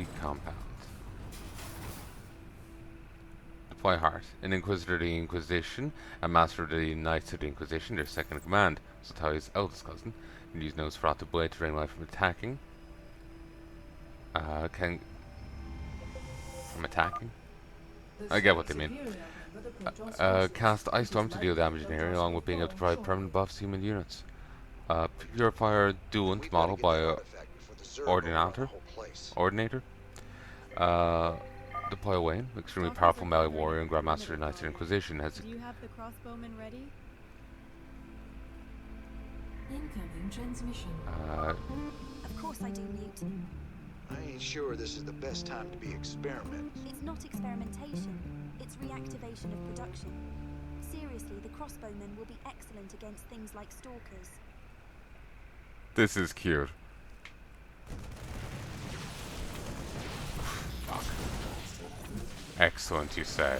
enemy compound. Deploy Heart. An Inquisitor of the Inquisition, a Master of the Knights of the Inquisition, their second in command, Satali's eldest cousin, can use Nosferatu Blade to drain life from attacking. From attacking? I get what they mean. Cast Ice Storm to deal damage in the area, along with being able to provide permanent buffs to human units. Purifier Duant model by Ordinator. Deploy Wayne, extremely powerful melee warrior and Grandmaster of the Knights of the Inquisition, has. Do you have the crossbowman ready? Incoming transmission. Of course I do, Newt. I ain't sure this is the best time to be experimenting. It's not experimentation. It's reactivation of production. Seriously, the crossbowmen will be excellent against things like stalkers. This is cute. Fuck. Excellent, you say.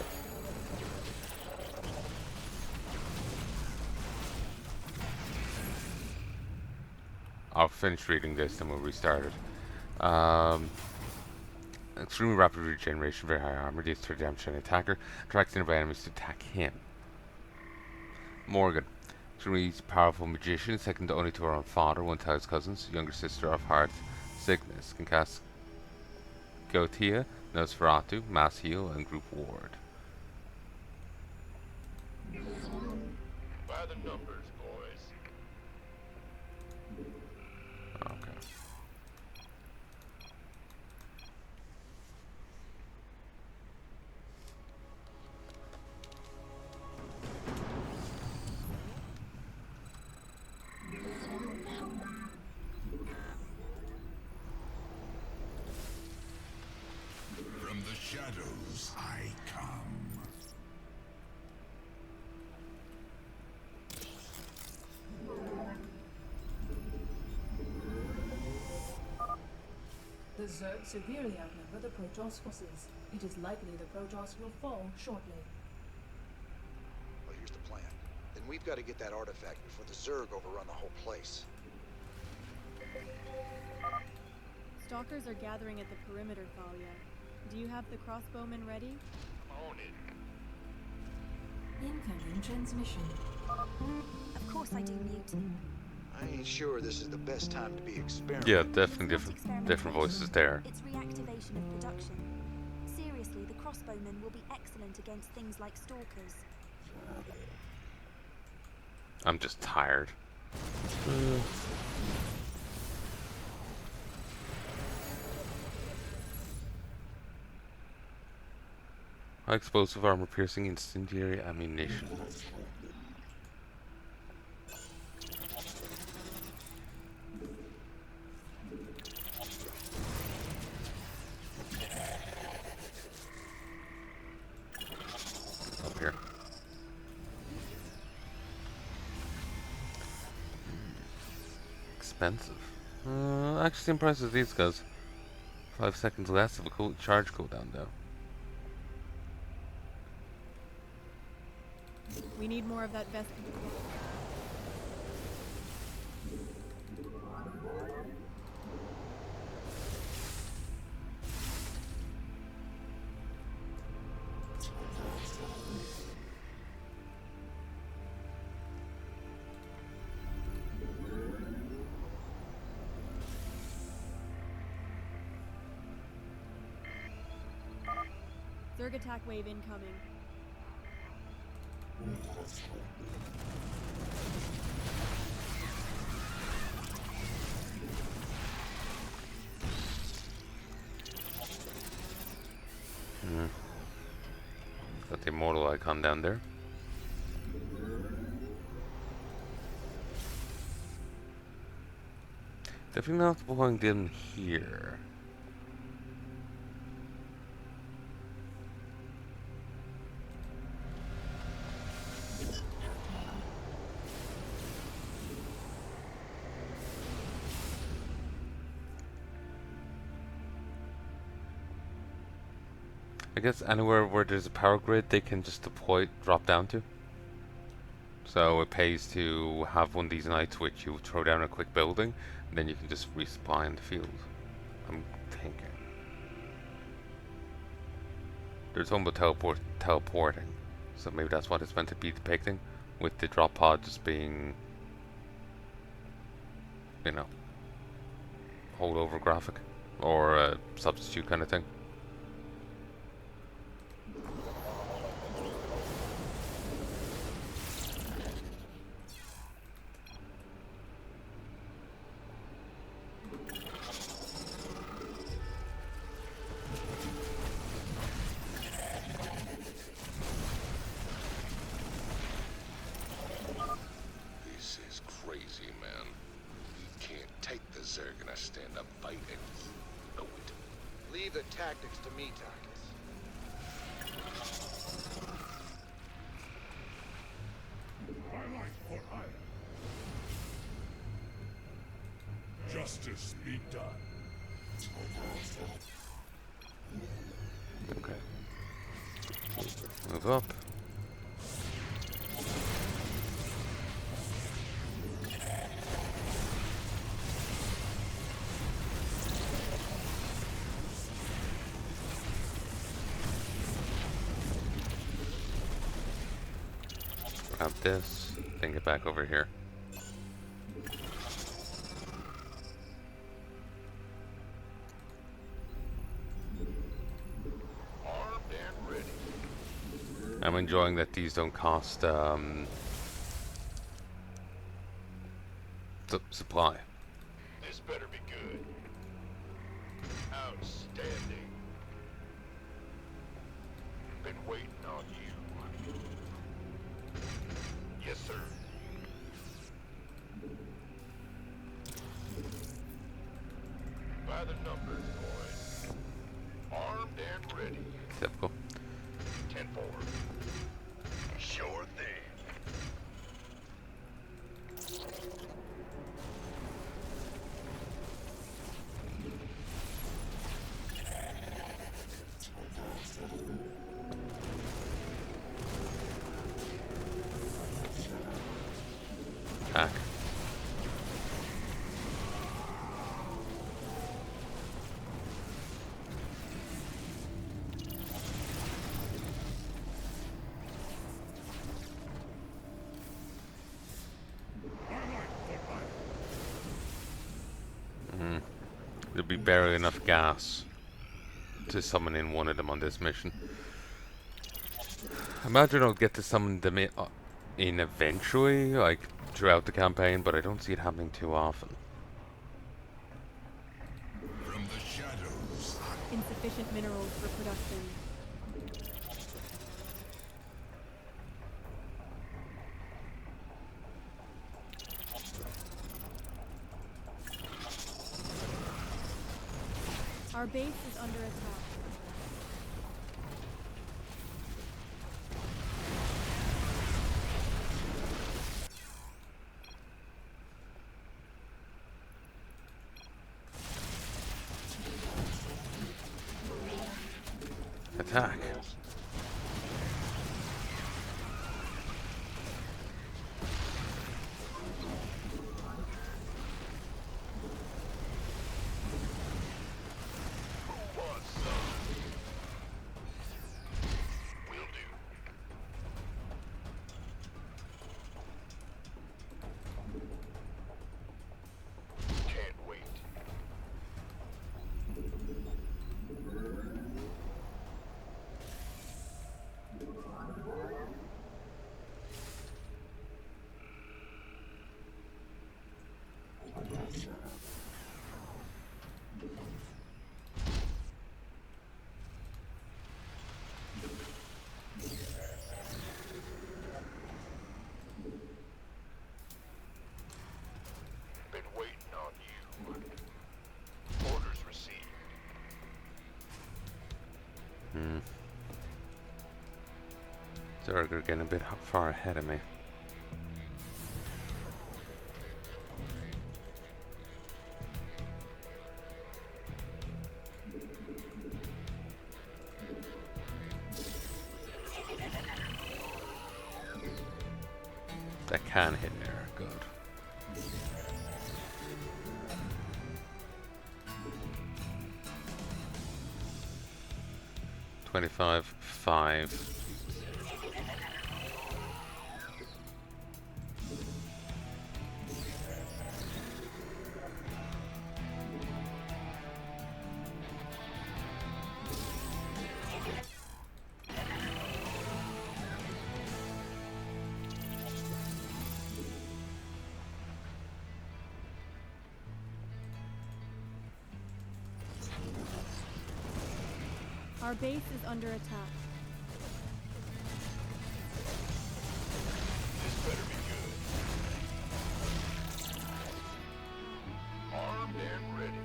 I'll finish reading this, then we'll restart it. Extremely rapid regeneration, very high armor, deals 30 damage to an attacker, attracts nearby enemies to attack him. Morgan, extremely powerful magician, second only to her own father, one of his cousins, younger sister of Heart Sickness, can cast Gotia, Nosferatu, Mass Heal, and Group Ward. By the numbers, boys. Okay. From the shadows I come. The Zerg severely outnumber the Protoss forces. It is likely the Protoss will fall shortly. Well, here's the plan. Then we've got to get that artifact before the Zerg overrun the whole place. Stalkers are gathering at the perimeter, Thalia. Do you have the crossbowman ready? Own it. Incoming transmission. Of course I do, Newt. I ain't sure this is the best time to be experimenting. Yeah, definitely different voices there. It's reactivation of production. Seriously, the crossbowmen will be excellent against things like stalkers. I'm just tired. High explosive armor piercing incendiary ammunition. Up here. Expensive. Actually, same price as these guys. 5 seconds less of a charge cooldown though. We need more of that vest. Zerg attack wave incoming. Got the immortal icon down there. Definitely not belonging in here. I guess anywhere where there's a power grid they can just deploy, drop down to. So it pays to have one of these knights which you throw down a quick building, and then you can just resupply in the field. I'm thinking. There's something about teleporting, so maybe that's what it's meant to be depicting, with the drop pod just being, you know, holdover graphic or a substitute kind of thing. This is crazy, man. We can't take the Zerg and I stand up fight and you know it. Leave the tactics to me, Takis. For hire. Justice be done. Okay. Move up. Grab this, then get back over here. Armed and ready. I'm enjoying that these don't cost supply. This better be good. Outstanding. Been waiting on you. Yes, sir. By the numbers, boys. Armed and ready. Typical. 10-4. Sure thing. Attack. There'll be barely enough gas to summon in one of them on this mission. I imagine I'll get to summon them in eventually, like throughout the campaign, but I don't see it happening too often. From the shadows. Insufficient minerals for production. Our base is under attack. Attack. Will do. Can't wait. Been waiting on you. Orders received. Zerg are getting a bit far ahead of me. That can hit there, good. 25, 5. Our base is under attack. This better be good. Armed and ready.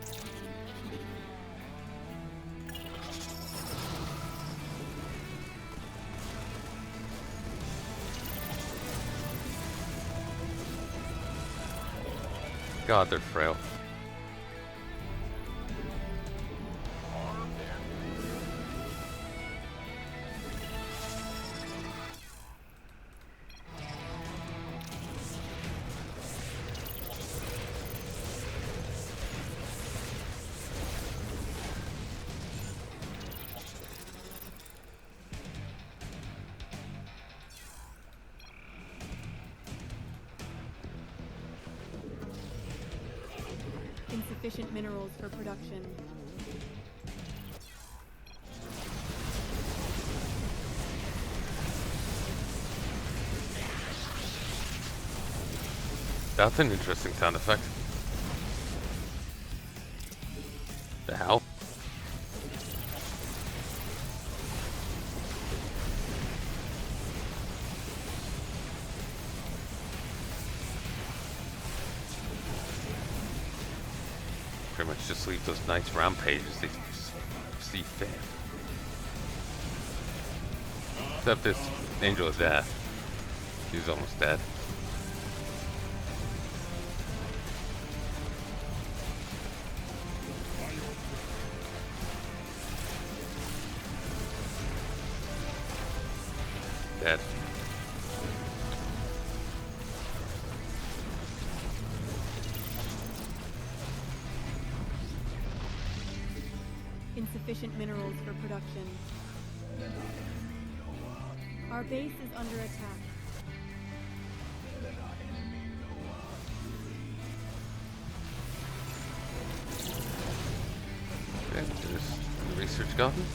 God, they're frail. Insufficient minerals for production. That's an interesting sound effect. The hell? Pretty much just leave those nice rampages they see fit. Except this Angel of Death. He's almost dead. Dead. Insufficient minerals for production. Our base is under attack. Okay, there's the research gotten.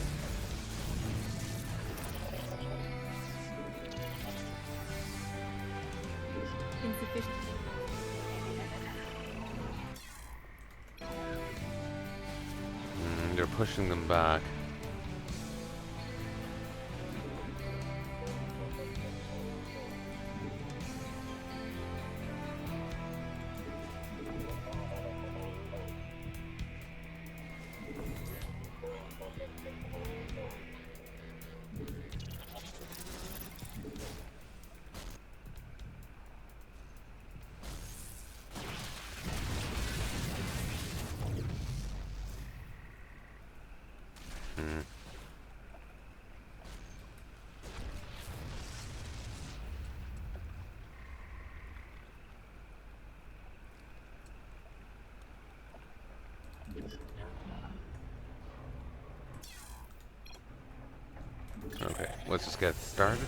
Insufficient. They're pushing them back. Okay, let's just get started.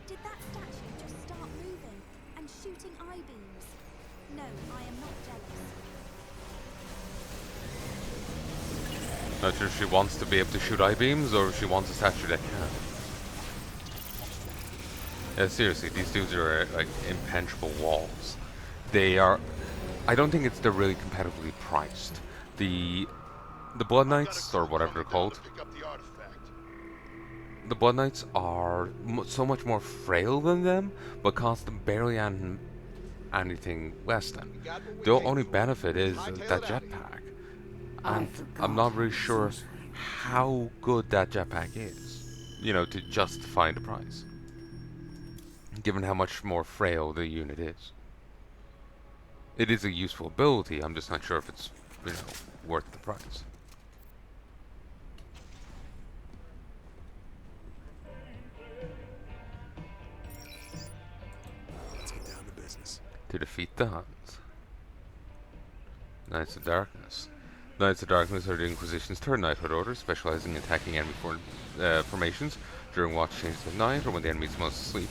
Did that statue just start moving and shooting I-beams? No, I am not jealous. Not sure if she wants to be able to shoot I-beams or if she wants a statue that can. Yeah, seriously, these dudes are like impenetrable walls. They are. I don't think they're really competitively priced. The Blood Knights, or whatever they're called, the Blood Knights are so much more frail than them, but cost them barely anything less than. The only benefit is that jetpack. And I'm not really sure how good that jetpack is, you know, to justify the price, given how much more frail the unit is. It is a useful ability, I'm just not sure if it's, you know, worth the price. Let's get down to business. To defeat the Huns. Knights of Darkness. Knights of Darkness are the Inquisition's third knighthood order, specializing in attacking enemy formations during watch changes at night or when the enemy is most asleep.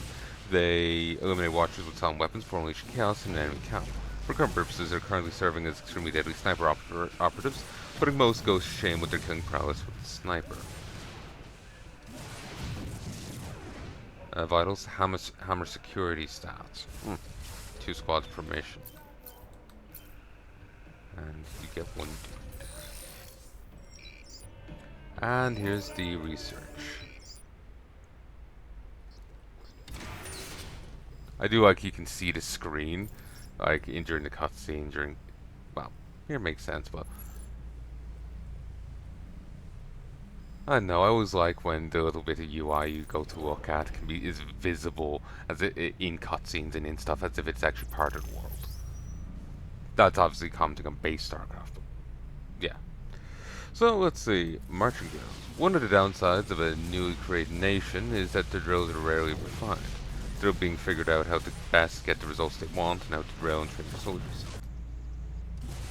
They eliminate watchers with silent weapons for unleashing chaos in an enemy camp. For current purposes, they're currently serving as extremely deadly sniper operatives, putting most ghosts to shame with their killing prowess with the sniper. Vitals, hammer security stats. 2 squads per mission. And you get 1 dude. And here's the research. I do like you can see the screen, like during the cutscene, well, here it makes sense, but I don't know, I always like when the little bit of UI you go to look at is visible as in cutscenes and in stuff as if it's actually part of the world. That's obviously commenting on base StarCraft, but yeah. So let's see, marching drills. One of the downsides of a newly created nation is that the drills are rarely refined. Still being figured out how to best get the results they want and how to drill and train their soldiers.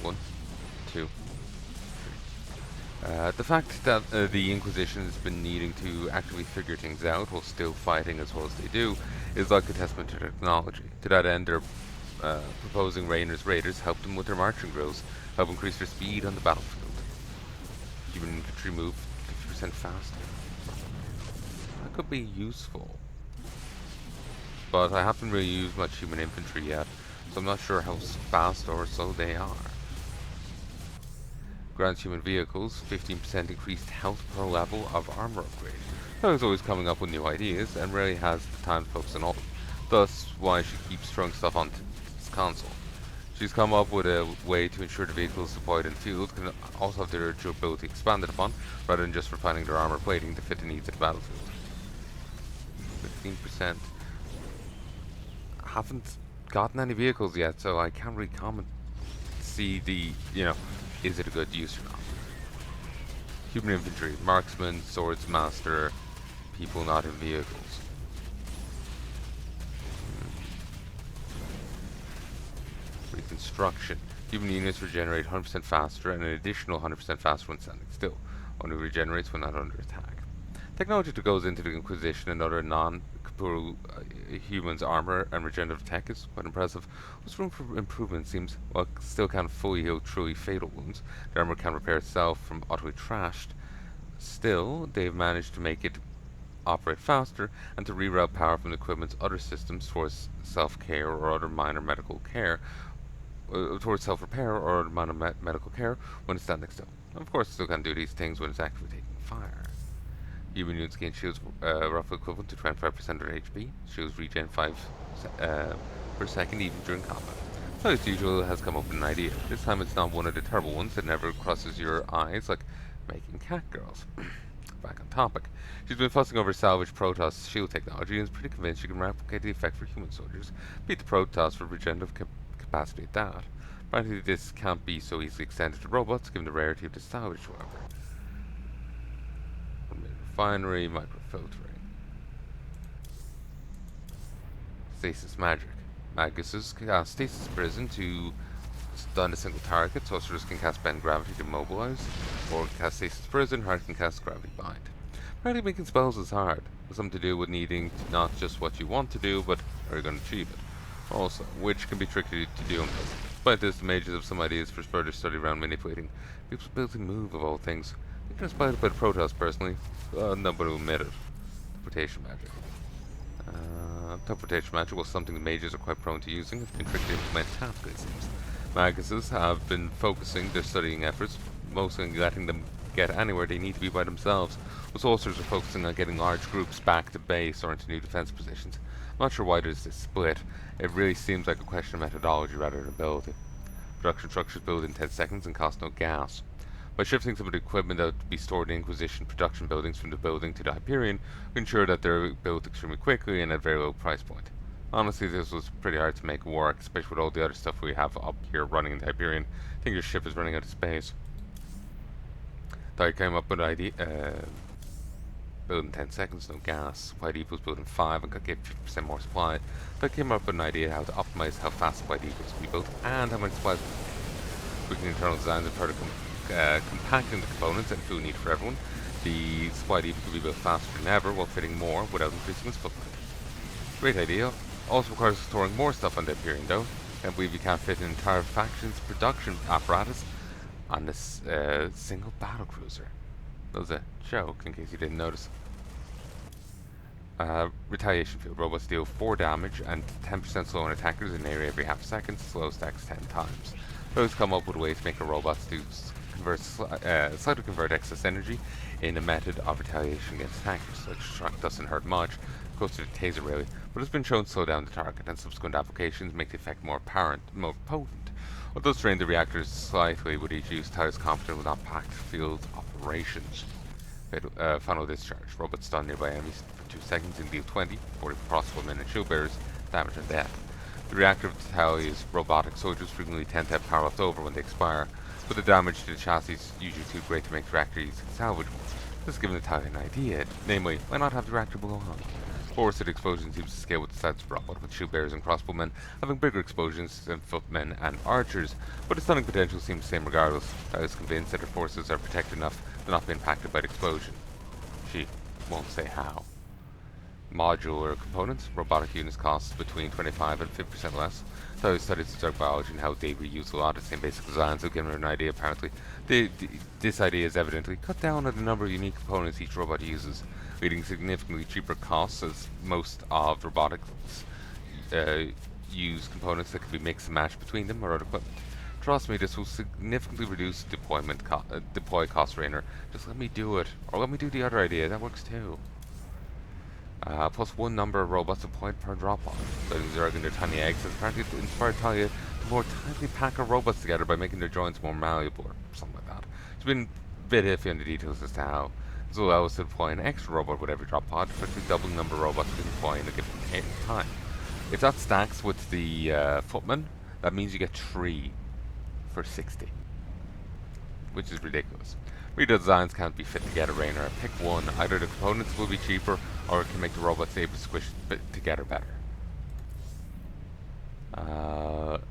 1, 2, 3. The fact that the Inquisition has been needing to actively figure things out while still fighting as well as they do is like a testament to technology. To that end, they're proposing Rainer's Raiders help them with their marching drills, help increase their speed on the battlefield. Human infantry move 50% faster. That could be useful. But I haven't really used much human infantry yet, so I'm not sure how fast or slow they are. Grants human vehicles 15% increased health per level of armor upgrade. Hella's always coming up with new ideas and rarely has the time to focus on all. Thus, why she keeps throwing stuff onto this console. She's come up with a way to ensure the vehicles deployed in the field can also have their durability expanded upon, rather than just refining their armor plating to fit the needs of the battlefield. 15%. Haven't gotten any vehicles yet, so I can't really see the, is it a good use or not. Human infantry, marksman, swords master, people not in vehicles. Reconstruction. Human units regenerate 100% faster and an additional 100% faster when standing still. Only regenerates when not under attack. Technology that goes into the Inquisition and other non-corporeal humans' armor and regenerative tech is quite impressive. What's room for improvement seems, while still can't fully heal truly fatal wounds, the armor can repair itself from utterly trashed. Still, they've managed to make it operate faster and to reroute power from the equipment's other systems towards self-care or other minor medical care, towards self-repair or other minor medical care when it's standing still. Of course, it still can't do these things when it's actively taking fire. Human units gain shields roughly equivalent to 25% of their HP. Shields regen 5 per second even during combat. So as usual, has come up with an idea. This time it's not one of the terrible ones that never crosses your eyes, like making cat girls. Back on topic. She's been fussing over salvage Protoss shield technology and is pretty convinced she can replicate the effect for human soldiers. Beat the Protoss for regenerative capacity at that. Apparently this can't be so easily extended to robots, given the rarity of the salvage, however. Refinery, microfiltering. Stasis magic. Maguses cast stasis prison to stun a single target. Sorcerers can cast bend gravity to mobilize, or cast stasis prison. Heart can cast gravity bind. Apparently making spells is hard. It's something to do with needing not just what you want to do, but are you going to achieve it. Also, which can be tricky to do. Despite this, the mages have some ideas for further study around manipulating people's ability to move of all things. I think inspired a bit of Protoss personally. Nobody will admit it. Teleportation magic. Teleportation magic was something the mages are quite prone to using. It's been tricky to implement tactically, it seems. Maguses have been focusing their studying efforts mostly on letting them get anywhere they need to be by themselves, while sorcerers are focusing on getting large groups back to base or into new defense positions. I'm not sure why there's this split. It really seems like a question of methodology rather than ability. Production structures build in 10 seconds and cost no gas. By shifting some of the equipment that would be stored in Inquisition production buildings from the building to the Hyperion, we ensure that they're built extremely quickly and at a very low price point. Honestly, this was pretty hard to make work, especially with all the other stuff we have up here running in the Hyperion. I think your ship is running out of space. Thought I came up with an idea. Build in 10 seconds, no gas. White Eagles build in 5 and could get 50% more supply. Thought I came up with an idea how to optimize how fast White Eagles can be built and how many supplies we can internal design and further compacting the components and food need for everyone. The supply depot could be built faster than ever while fitting more without increasing its footprint. Great idea. Also requires storing more stuff on the Imperium though. Can't believe you can't fit an entire faction's production apparatus on this single battlecruiser. That was a joke in case you didn't notice. Retaliation field. Robots deal 4 damage and 10% slow on attackers in an area every half second. Slow stacks 10 times. Those come up with ways to make our robots do slightly convert excess energy in a method of retaliation against attackers. Such shock doesn't hurt much, close to the taser really, but it's been shown to slow down the target, and subsequent applications make the effect more apparent, more potent. Although strain the reactors slightly with each use, Tyler's confident with packed field operations. Final discharge. Robots stun nearby enemies for 2 seconds and deal 40 crossbowmen and shield bearers damage and death. The reactor of Talia's robotic soldiers frequently tend to have power left over when they expire, but the damage to the chassis is usually too great to make the reactor easily salvageable. This has given Talia an idea, namely, why not have the reactor blow up? Forced explosion seems to scale with the size of the robot, with shield bearers and crossbowmen having bigger explosions than footmen and archers, but the stunning potential seems the same regardless. I was convinced that her forces are protected enough to not be impacted by the explosion. She won't say how. Modular components. Robotic units cost between 25 and 50% less. So I studied Zerg biology and how they reuse a lot of the same basic designs, so giving her an idea apparently. This idea is evidently cut down on the number of unique components each robot uses, leading significantly cheaper costs as most of robotics use components that can be mixed and matched between them or other equipment. Trust me, this will significantly reduce deploy cost, Rainer. Just let me do it, or let me do the other idea, that works too. Plus 1 number of robots deployed per drop-off. Letting Zerg and their tiny eggs has apparently inspired Talia to more tightly pack her robots together by making their joints more malleable, or something like that. It's been a bit iffy on the details as to how. This will allow us to deploy an extra robot with every drop pod, effectively doubling the number of robots we can deploy in a given time. If that stacks with the footman, that means you get 3 for 60. Which is ridiculous. Redesigns can't be fit together, Rainer. Pick one. Either the components will be cheaper, or it can make the robots able to squish together better.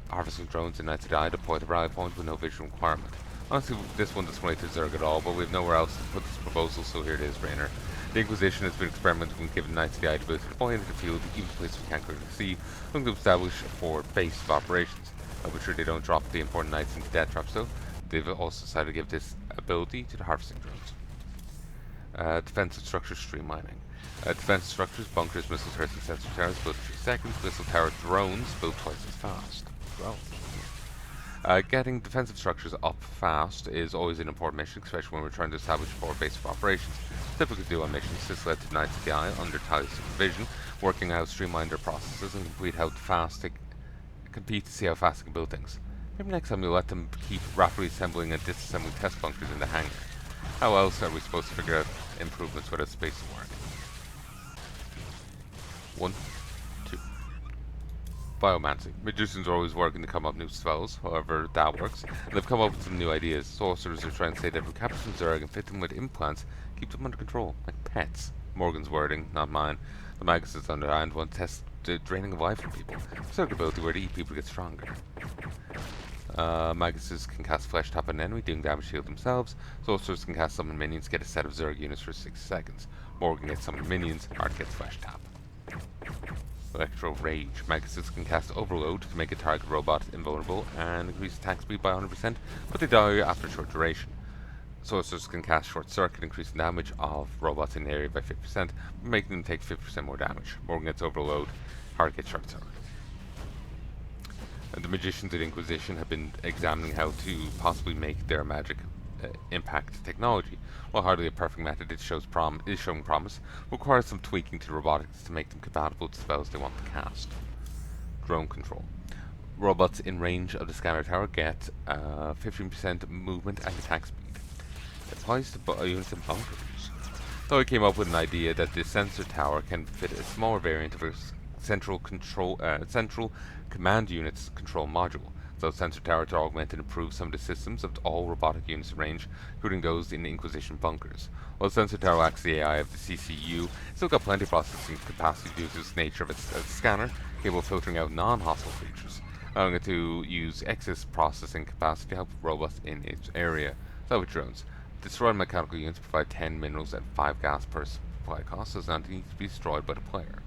Harvesting drones in Night to Die deploy the rally point with no visual requirement. Honestly, this one doesn't relate to Zerg at all, but we have nowhere else to put this proposal, so here it is, Rainer. The Inquisition has been experimenting with giving Knights the ability to deploy into the field, even places we can't clearly see, looking to establish a forward base of operations. I'll be sure they don't drop the important Knights into death traps though. They've also decided to give this ability to the harvesting drones. Defensive structures streamlining. Defensive structures, bunkers, missile turrets, and sensor towers built 3 seconds. Missile tower drones built twice as fast. Well, getting defensive structures up fast is always an important mission, especially when we're trying to establish a forward base of operations. Typically do on missions. This led to Knights of the Eye under Talia's supervision, working out streamline their processes and compete to see how fast they can build things. Maybe next time you'll let them keep rapidly assembling and disassembling test bunkers in the hangar. How else are we supposed to figure out improvements without space to work? 1, 2. Biomancy. Magicians are always working to come up with new spells, however that works, and they've come up with some new ideas. Sorcerers are trying to say that if we capture some Zerg and fit them with implants, keep them under control, like pets. Morgan's wording, not mine. The Magus on the hand want to test the draining of life from people. Zerg ability where to eat people get stronger. Maguses can cast Flesh Tap on an enemy, doing damage to heal themselves. Sorcerers can cast summon minions, get a set of Zerg units for 6 seconds. Morgan gets summon minions, Art gets Flesh Tap. Electro Rage. Maguses can cast Overload to make a target robot invulnerable and increase attack speed by 100%, but they die after a short duration. Sorcerers can cast Short Circuit, increasing damage of robots in the area by 50%, making them take 50% more damage. Morgan gets Overload, Heart gets Short Circuit. And the Magicians of the Inquisition have been examining how to possibly make their magic impact technology. While hardly a perfect method, it is showing promise, requires some tweaking to the robotics to make them compatible to spells they want to cast. Drone control. Robots in range of the scanner tower get 15% movement and attack speed. It applies to units in bunkers. So I came up with an idea that this sensor tower can fit a smaller variant of a central command unit's control module. So sensor tower to augment and improve some of the systems of all robotic units in range, including those in Inquisition bunkers. While the sensor tower lacks the AI of the CCU, it's still got plenty of processing capacity due to its nature of its scanner, capable of filtering out non-hostile creatures, allowing it to use excess processing capacity to help robots in its area. Salvage drones. Destroyed mechanical units provide 10 minerals at 5 gas per supply cost, so it's not need to be destroyed by the player.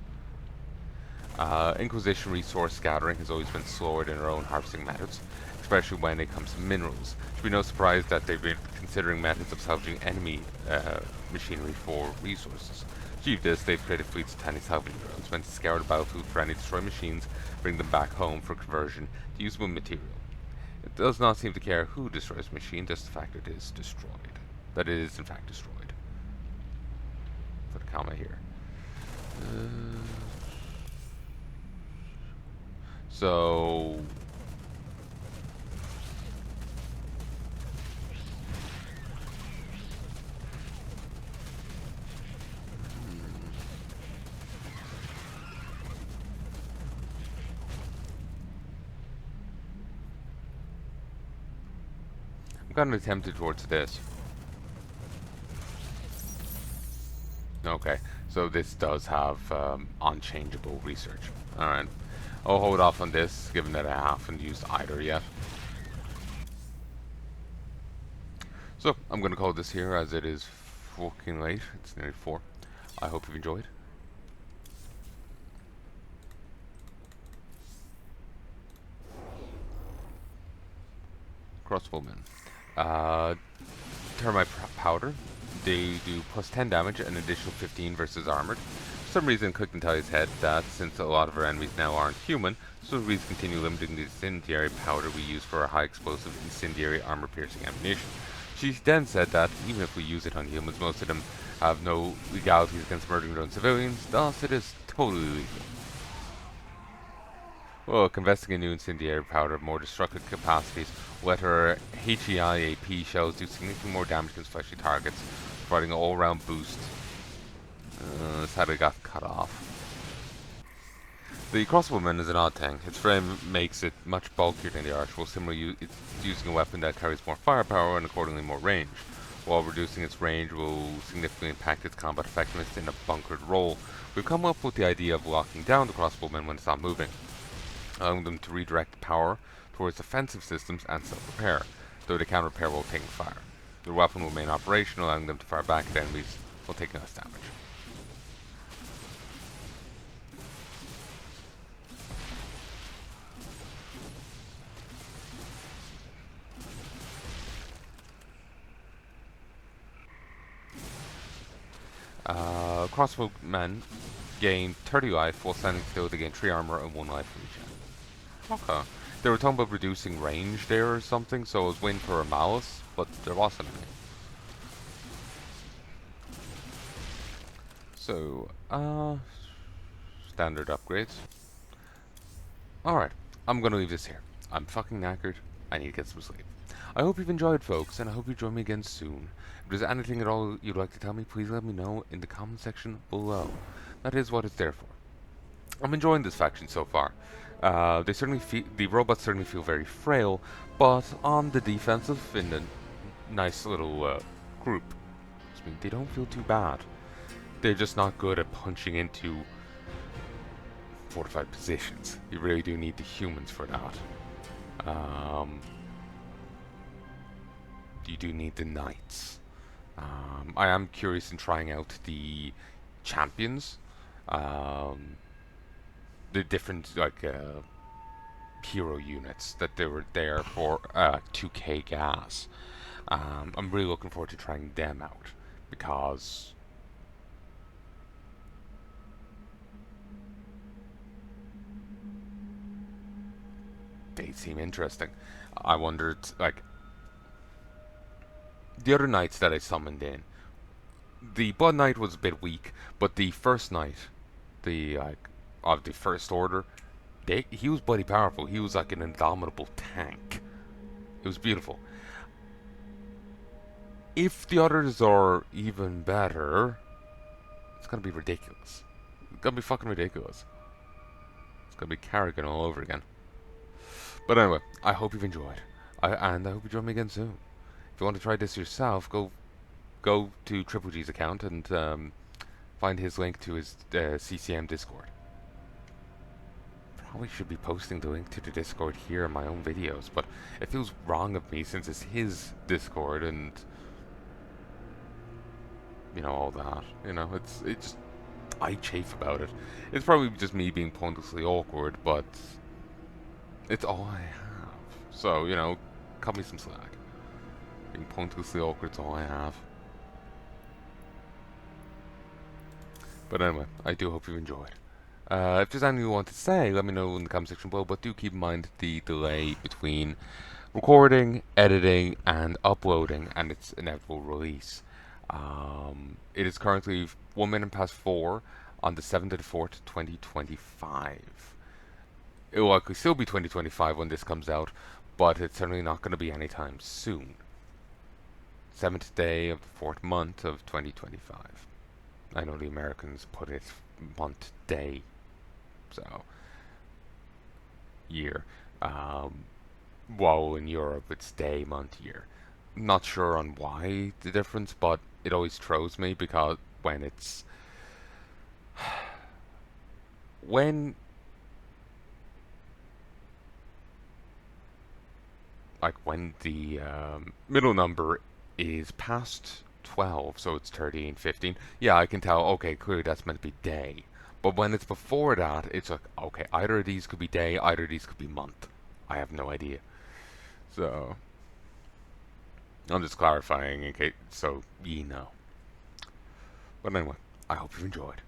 Inquisition resource gathering has always been slower than their own harvesting methods, especially when it comes to minerals. It should be no surprise that they've been considering methods of salvaging enemy machinery for resources. To achieve this, they've created fleets of tiny salvaging drones meant to scour the battlefield for any destroyed machines, bring them back home for conversion to usable material. It does not seem to care who destroys the machine, just the fact that it is destroyed. That it is in fact destroyed. Put a comma here. So I'm kind of tempted towards this. Okay, so this does have unchangeable research. Alright. I'll hold off on this, given that I haven't used either yet. So, I'm going to call this here, as it is fucking late. It's nearly 4. I hope you've enjoyed. Crossbowmen. Termite powder. They do plus 10 damage and an additional 15 versus armored. For some reason, Cook can tell his head that since a lot of our enemies now aren't human, so we continue limiting the incendiary powder we use for our high explosive incendiary armor-piercing ammunition. She then said that even if we use it on humans, most of them have no legalities against murdering their own civilians, thus it is totally legal. Well, investing in new incendiary powder of more destructive capacities let her Heya shells do significantly more damage against fleshy targets, providing an all-round boost. Sadly got cut off. The crossbowman is an odd thing. Its frame makes it much bulkier than the arch, while similarly it's using a weapon that carries more firepower and accordingly more range. While reducing its range will significantly impact its combat effectiveness in a bunkered role, we've come up with the idea of locking down the crossbowman when it's not moving, allowing them to redirect the power towards offensive systems and self-repair, though they can repair while taking fire. Their weapon will remain operational, allowing them to fire back at enemies while taking less damage. Crossbowmen gain 30 life while standing still. They gain 3 armor and 1 life for each. Okay. They were talking about reducing range there or something, so I was waiting for a malice, but there wasn't any. So, standard upgrades. Alright, I'm gonna leave this here. I'm fucking knackered. I need to get some sleep. I hope you've enjoyed, folks, and I hope you join me again soon. If there's anything at all you'd like to tell me, please let me know in the comment section below. That is what it's there for. I'm enjoying this faction so far. The robots certainly feel very frail, but on the defensive, in a nice little group, I mean, they don't feel too bad. They're just not good at punching into fortified positions. You really do need the humans for that. You do need the knights. I am curious in trying out the champions. The different hero units that they were there for 2k gas. I'm really looking forward to trying them out because they seem interesting. I wondered, like, the other knights that I summoned in, the Blood Knight was a bit weak, but the first knight, of the First Order, he was bloody powerful. He was like an indomitable tank. It was beautiful. If the others are even better, it's gonna be ridiculous. It's gonna be fucking ridiculous. It's gonna be Carrigan all over again. But anyway, I hope you've enjoyed, and I hope you join me again soon. If you want to try this yourself, go to Triple G's account and find his link to his CCM Discord. probably should be posting the link to the Discord here in my own videos, but it feels wrong of me since it's his Discord and you know all that. You know, it just I chafe about it. It's probably just me being pointlessly awkward, but it's all I have. So you know, cut me some slack. Being pointlessly awkward is all I have. But anyway, I do hope you enjoyed. If there's anything you want to say, let me know in the comment section below, but do keep in mind the delay between recording, editing, and uploading, and its inevitable release. It is currently 1 minute past 4 on the 7th of the 4th, 2025. It will likely still be 2025 when this comes out, but it's certainly not going to be anytime soon. 7th day of the 4th month of 2025. I know the Americans put it month, day, so year. While in Europe it's day, month, year. Not sure on why the difference, but it always throws me because when it's when when the middle number is past 12, so it's 13, 15, yeah, I can tell, okay, clearly that's meant to be day. But when it's before that, it's like, okay, either of these could be day, either of these could be month. I have no idea. So, I'm just clarifying in case, so ye know. But anyway, I hope you enjoyed.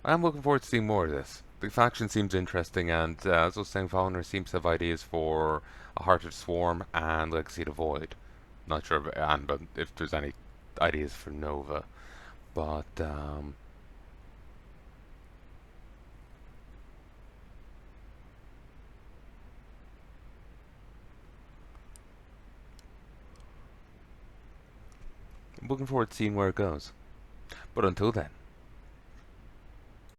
I'm looking forward to seeing more of this. The faction seems interesting, and as I was saying, Fallaner seems to have ideas for a Heart of Swarm and Legacy of the Void. Not sure but if there's any ideas for Nova. But, I'm looking forward to seeing where it goes. But until then,